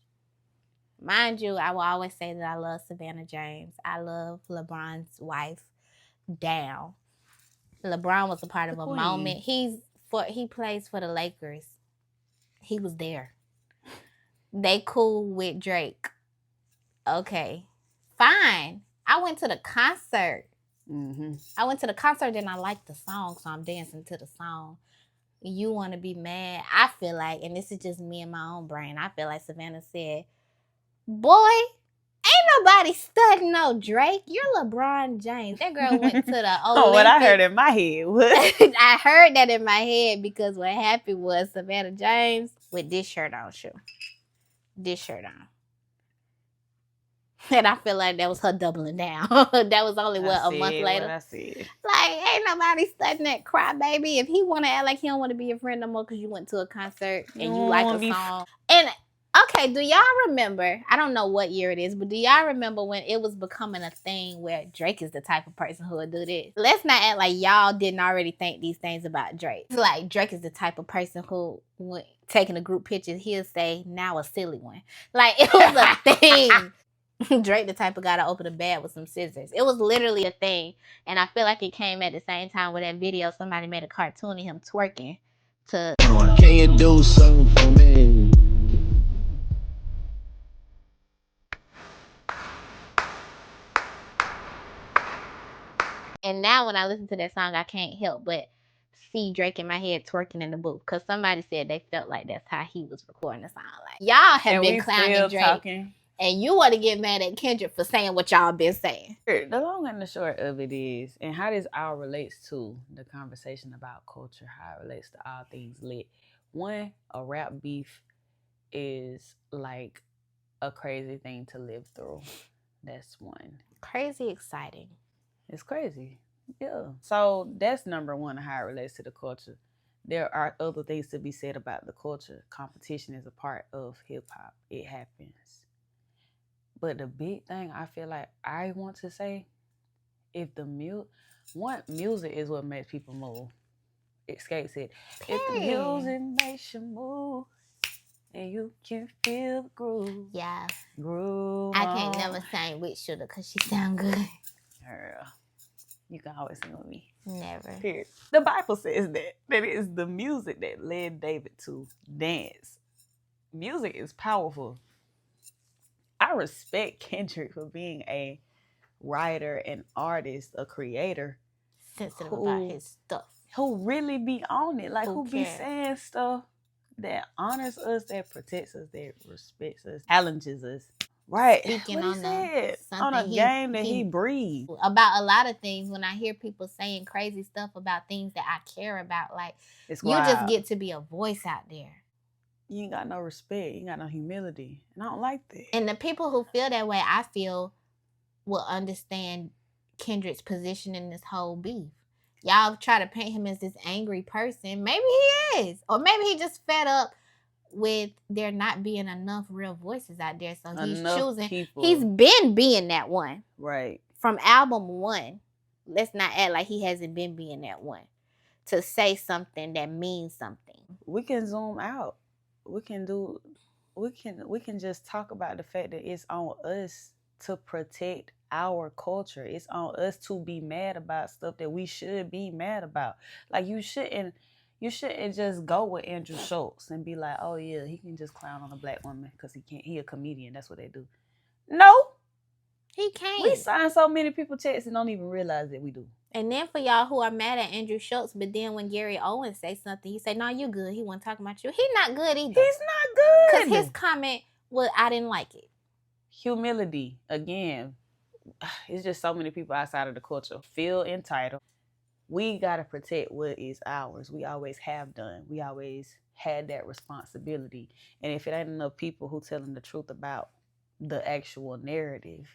Speaker 6: Mind you, I will always say that I love Savannah James. I love LeBron's wife down. LeBron was a part of a moment. He plays for the Lakers. He was there. They cool with Drake. Okay. Fine. I went to the concert.
Speaker 2: Mm-hmm.
Speaker 6: I went to the concert and I liked the song, so I'm dancing to the song. You want to be mad? I feel like, and this is just me and my own brain, I feel like Savannah said, boy, ain't nobody studying no Drake. You're LeBron James. That girl went to the Olympics.
Speaker 2: Oh, what I heard in my head was...
Speaker 6: I heard that in my head because what happened was Savannah James with this shirt on, this shirt on. And I feel like that was her doubling down. That was only, a month later?
Speaker 2: What I said.
Speaker 6: Like, ain't nobody studying that crybaby. If he want to act like he don't want to be your friend no more because you went to a concert and you like a song. And, okay, do y'all remember, I don't know what year it is, but do y'all remember when it was becoming a thing where Drake is the type of person who would do this? Let's not act like y'all didn't already think these things about Drake. It's like Drake is the type of person who, when taking a group picture, he'll say, now a silly one. Like, it was a thing. Drake the type of guy to open a bag with some scissors. It was literally a thing. And I feel like it came at the same time with that video. Somebody made a cartoon of him twerking to...
Speaker 8: Can you do something for me?
Speaker 6: And now when I listen to that song, I can't help but see Drake in my head twerking in the booth. Because somebody said they felt like that's how he was recording the song. Like, y'all have been clowning Drake.
Speaker 2: Talking.
Speaker 6: And you want to get mad at Kendrick for saying what y'all been saying.
Speaker 2: The long and the short of it is, and how this all relates to the conversation about culture, how it relates to all things lit. One, a rap beef is like a crazy thing to live through. That's one.
Speaker 6: Crazy exciting.
Speaker 2: It's crazy. Yeah. So that's number one, how it relates to the culture. There are other things to be said about the culture. Competition is a part of hip hop. It happens. But the big thing I feel like I want to say, if the music is what makes people move. Escape said, if the music makes you move and you can feel the groove.
Speaker 6: Yeah.
Speaker 2: Groove.
Speaker 6: I can't never sing with Shootas because she sound good.
Speaker 2: Girl, you can always sing with me.
Speaker 6: Never.
Speaker 2: Period. The Bible says that it is the music that led David to dance. Music is powerful. I respect Kendrick for being a writer, an artist, a creator.
Speaker 6: Sensitive about his stuff.
Speaker 2: Who really be on it. Like, who be saying stuff that honors us, that protects us, that respects us, challenges us. Right.
Speaker 6: Speaking
Speaker 2: on
Speaker 6: a
Speaker 2: game that he breathed.
Speaker 6: About a lot of things, when I hear people saying crazy stuff about things that I care about, like, you just get to be a voice out there.
Speaker 2: You ain't got no respect. You ain't got no humility. And I don't like that.
Speaker 6: And the people who feel that way, I feel, will understand Kendrick's position in this whole beef. Y'all try to paint him as this angry person. Maybe he is. Or maybe he just fed up with there not being enough real voices out there. So he's choosing. He's been being that one.
Speaker 2: Right.
Speaker 6: From album 1. Let's not act like he hasn't been being that one. To say something that means something.
Speaker 2: We can zoom out. We can just talk about the fact that it's on us to protect our culture. It's on us to be mad about stuff that we should be mad about. Like, you shouldn't just go with Andrew Schultz and be like, oh yeah, he can just clown on a black woman because he a comedian. That's what they do. No.
Speaker 6: He can't.
Speaker 2: We sign so many people checks and don't even realize that we do.
Speaker 6: And then for y'all who are mad at Andrew Schultz, but then when Gary Owens say something, he say, no, you good. He wasn't talking about you. He's not good either.
Speaker 2: He's not good.
Speaker 6: Because his comment was, I didn't like it.
Speaker 2: Humility. Again, it's just so many people outside of the culture feel entitled. We got to protect what is ours. We always have done. We always had that responsibility. And if it ain't enough people who telling the truth about the actual narrative,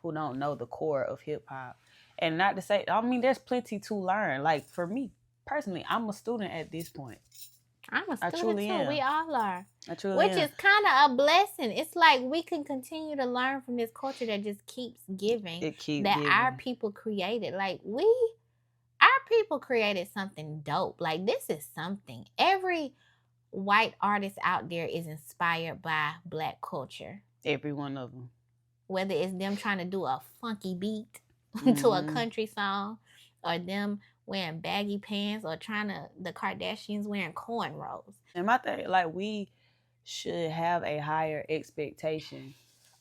Speaker 2: who don't know the core of hip hop, and not to say, I mean, there's plenty to learn. Like, for me, personally, I'm a student at this point.
Speaker 6: I'm a student
Speaker 2: truly
Speaker 6: too.
Speaker 2: am.
Speaker 6: We all are.
Speaker 2: I truly
Speaker 6: Which
Speaker 2: am.
Speaker 6: is kind of a blessing. It's like we can continue to learn from this culture that just keeps giving. Our people created. Like, our people created something dope. Like, this is something. Every white artist out there is inspired by black culture.
Speaker 2: Every one of them.
Speaker 6: Whether it's them trying to do a funky beat to a country song, or them wearing baggy pants, or the Kardashians wearing cornrows.
Speaker 2: And my thing, like, we should have a higher expectation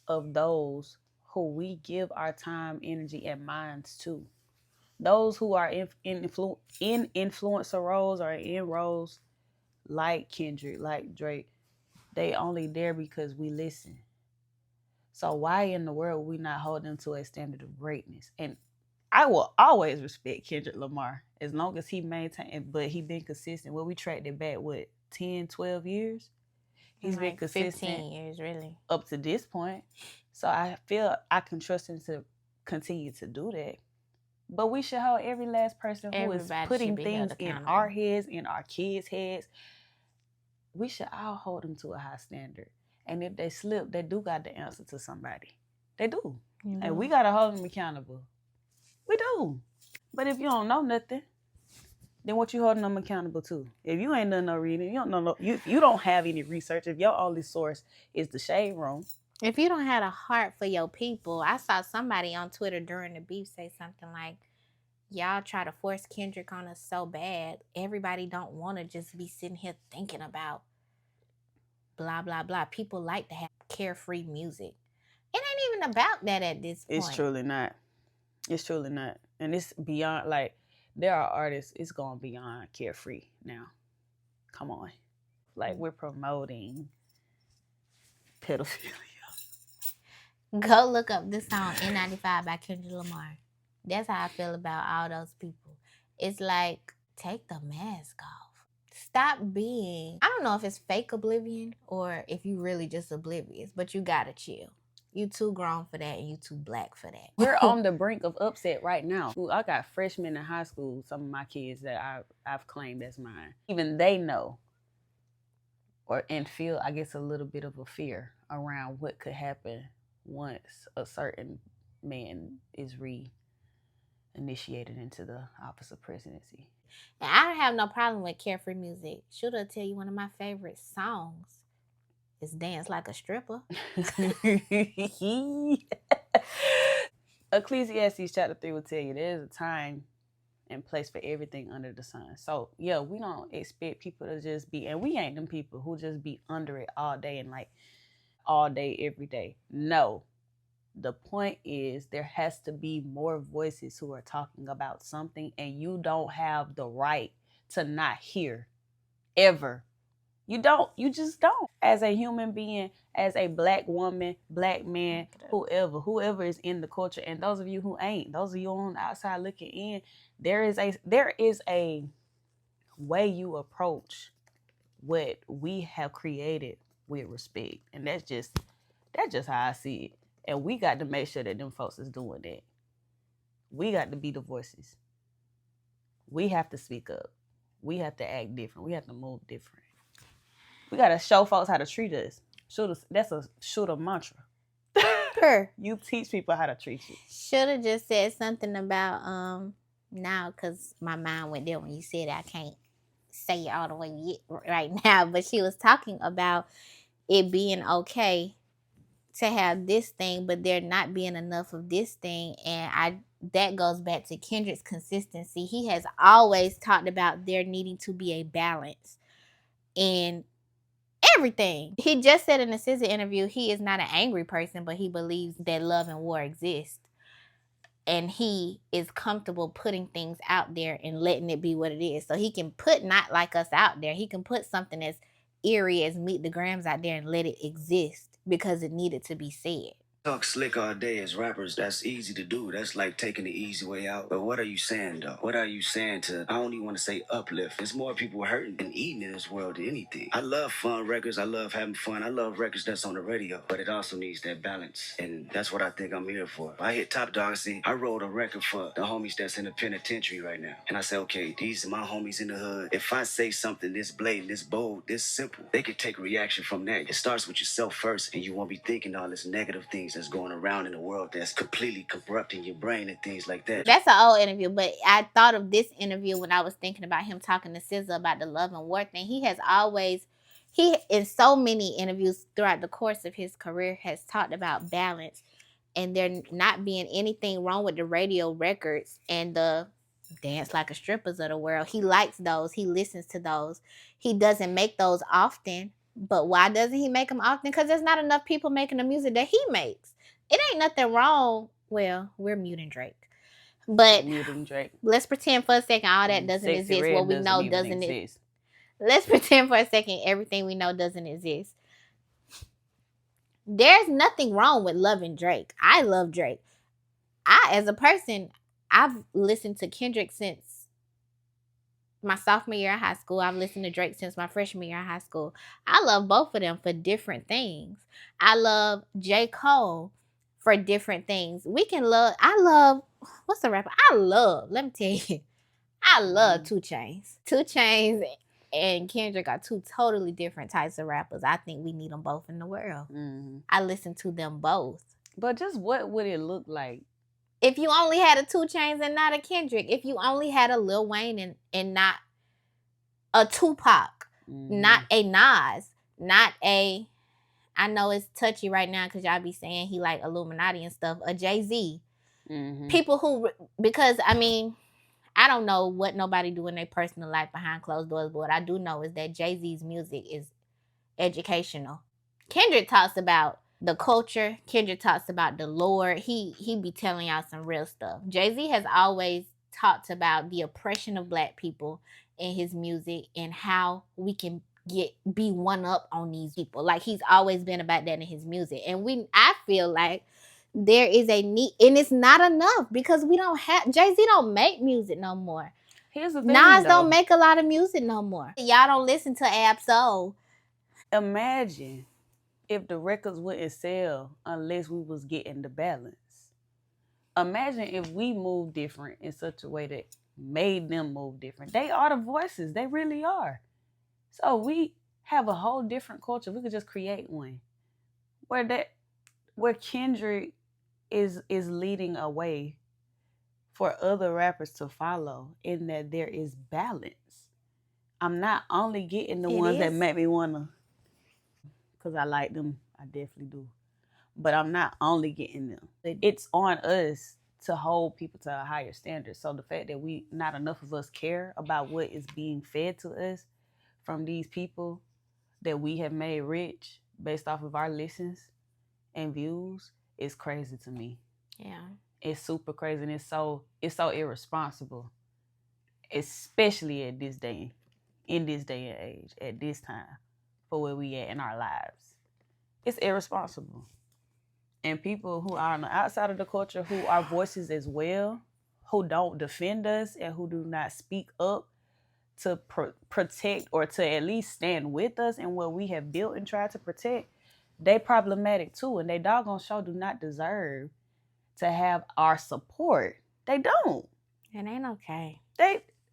Speaker 2: of those who we give our time, energy, and minds to. Those who are in influencer roles or in roles like Kendrick, like Drake, they only there because we listen. So why in the world we not hold them to a standard of greatness? And I will always respect Kendrick Lamar as long as he maintained, but he been consistent. Well, we tracked it back, 10, 12 years? He's
Speaker 6: like
Speaker 2: been consistent
Speaker 6: 15 years, really.
Speaker 2: up to this point. So I feel I can trust him to continue to do that. But we should hold every last person who is putting things in our heads, in our kids' heads. We should all hold them to a high standard. And if they slip, they do got the answer to somebody. They do. Mm-hmm. And we got to hold them accountable. We do. But if you don't know nothing, then what you holding them accountable to? If you ain't done no reading, you don't have any research. If your only source is the shade room.
Speaker 6: If you don't have a heart for your people, I saw somebody on Twitter during the beef say something like, y'all try to force Kendrick on us so bad. Everybody don't want to just be sitting here thinking about blah, blah, blah. People like to have carefree music. It ain't even about that at this point.
Speaker 2: It's truly not. It's truly not. And it's beyond, like, there are artists, it's going beyond carefree now. Come on. Like, we're promoting pedophilia.
Speaker 6: Go look up this song, N95 by Kendrick Lamar. That's how I feel about all those people. It's like, take the mask off. Stop being, I don't know if it's fake oblivion or if you really just oblivious, but you gotta chill. You too grown for that and you too black for that.
Speaker 2: We're on the brink of upset right now. I got freshmen in high school, some of my kids that I've claimed as mine. Even they know and feel, I guess, a little bit of a fear around what could happen once a certain man is initiated into the office of presidency.
Speaker 6: And I don't have no problem with carefree music. Shootas tell you one of my favorite songs is Dance Like a Stripper.
Speaker 2: Ecclesiastes chapter 3 will tell you there's a time and place for everything under the sun. So yeah, we don't expect people to just be, and we ain't them people who just be under it all day and like all day, every day. No. The point is there has to be more voices who are talking about something, and you don't have the right to not hear ever. You just don't. As a human being, as a black woman, black man, whoever is in the culture, and those of you who ain't, those of you on the outside looking in, there is a way you approach what we have created with respect. And that's just how I see it. And we got to make sure that them folks is doing that. We got to be the voices. We have to speak up. We have to act different. We have to move different. We got to show folks how to treat us. That's a Shooter mantra. You teach people how to treat you.
Speaker 6: Shooter just said something about now, because my mind went there when you said it. I can't say it all the way right now, but she was talking about it being okay to have this thing, but there not being enough of this thing. And that goes back to Kendrick's consistency. He has always talked about there needing to be a balance in everything. He just said in a SZA interview, he is not an angry person, but he believes that love and war exist. And he is comfortable putting things out there and letting it be what it is. So he can put Not Like Us out there. He can put something as eerie as Meet the Grams out there and let it exist because it needed to be said.
Speaker 7: Talk slick all day as rappers, that's easy to do. That's like taking the easy way out. But what are you saying, though? What are you saying to, I don't even want to say uplift. There's more people hurting and eating in this world than anything. I love fun records. I love having fun. I love records that's on the radio. But it also needs that balance. And that's what I think I'm here for. I hit Top Dog. See, I wrote a record for the homies that's in the penitentiary right now. And I say, okay, these are my homies in the hood. If I say something this blatant, this bold, this simple, they could take reaction from that. It starts with yourself first. And you won't be thinking all this negative things that's going around in the world that's completely corrupting your brain and things like that.
Speaker 6: That's an old interview, but I thought of this interview when I was thinking about him talking to SZA about the love and war thing. He in so many interviews throughout the course of his career has talked about balance and there not being anything wrong with the radio records and the Dance Like a Strippers of the world. He likes those. He listens to those. He doesn't make those often. But why doesn't he make them often? Because there's not enough people making the music that he makes. it ain't nothing wrong. Well, we're muting Drake. But
Speaker 2: Muting Drake.
Speaker 6: Let's pretend for a second all that doesn't
Speaker 2: Sexy
Speaker 6: exist.
Speaker 2: Red
Speaker 6: What we know
Speaker 2: even
Speaker 6: doesn't
Speaker 2: exist.
Speaker 6: Let's pretend for a second everything we know doesn't exist. There's nothing wrong with loving Drake. I love Drake. As a person, I've listened to Kendrick since my sophomore year of high school. I've listened to Drake since my freshman year of high school. I love both of them for different things. I love J. Cole for different things. What's the rapper? Let me tell you, I love 2 Chainz. 2 Chainz and Kendrick are 2 totally different types of rappers. I think we need them both in the world.
Speaker 2: Mm-hmm.
Speaker 6: I listen to them both.
Speaker 2: But just what would it look like?
Speaker 6: If you only had a 2 Chainz and not a Kendrick, if you only had a Lil Wayne and not a Tupac, not a Nas, not a, I know it's touchy right now because y'all be saying he like Illuminati and stuff, a Jay-Z.
Speaker 2: Mm-hmm.
Speaker 6: People who, because I mean, I don't know what nobody do in their personal life behind closed doors, but what I do know is that Jay-Z's music is educational. Kendrick talks about the culture. Kendrick talks about the Lord. He be telling y'all some real stuff. Jay-Z has always talked about the oppression of Black people in his music and how we can be one up on these people. Like, he's always been about that in his music. And I feel like there is a need, and it's not enough because we don't have, Jay-Z don't make music no more.
Speaker 2: Here's the thing,
Speaker 6: Nas don't make a lot of music no more. Y'all don't listen to Ab-Soul.
Speaker 2: Imagine if the records wouldn't sell unless we was getting the balance. Imagine if we moved different in such a way that made them move different. They are the voices. They really are. So we have a whole different culture. We could just create one where Kendrick is leading a way for other rappers to follow, in that there is balance. I'm not only getting the ones that make me wanna, because I like them, I definitely do, but I'm not only getting them. It's on us to hold people to a higher standard. So the fact that not enough of us care about what is being fed to us from these people that we have made rich based off of our listens and views is crazy to me.
Speaker 6: Yeah.
Speaker 2: It's super crazy, and it's so irresponsible, especially in this day and age, at this time, for where we at in our lives. It's irresponsible. And people who are on the outside of the culture, who are voices as well, who don't defend us and who do not speak up to protect or to at least stand with us in what we have built and tried to protect, they problematic too. And they doggone sure do not deserve to have our support. They don't.
Speaker 6: It ain't okay.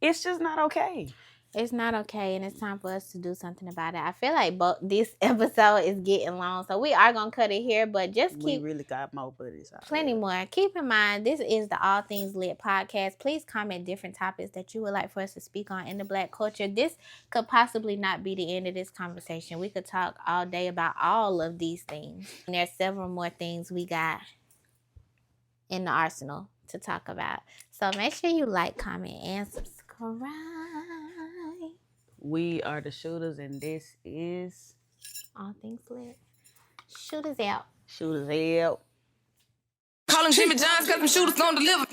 Speaker 2: It's just not okay.
Speaker 6: It's not okay, and it's time for us to do something about it. I feel like this episode is getting long, so we are going to cut it here, but we
Speaker 2: really got more buddies out
Speaker 6: plenty
Speaker 2: there.
Speaker 6: More. Keep in mind, this is the All Things Lit podcast. Please comment different topics that you would like for us to speak on in the Black culture. This could possibly not be the end of this conversation. We could talk all day about all of these things. And there's several more things we got in the arsenal to talk about. So make sure you like, comment, and subscribe.
Speaker 2: We are the Shootas, and this is
Speaker 6: All Things Lit. Shootas out.
Speaker 2: Shootas out.
Speaker 4: Calling Jimmy John's got them shooters on deliver.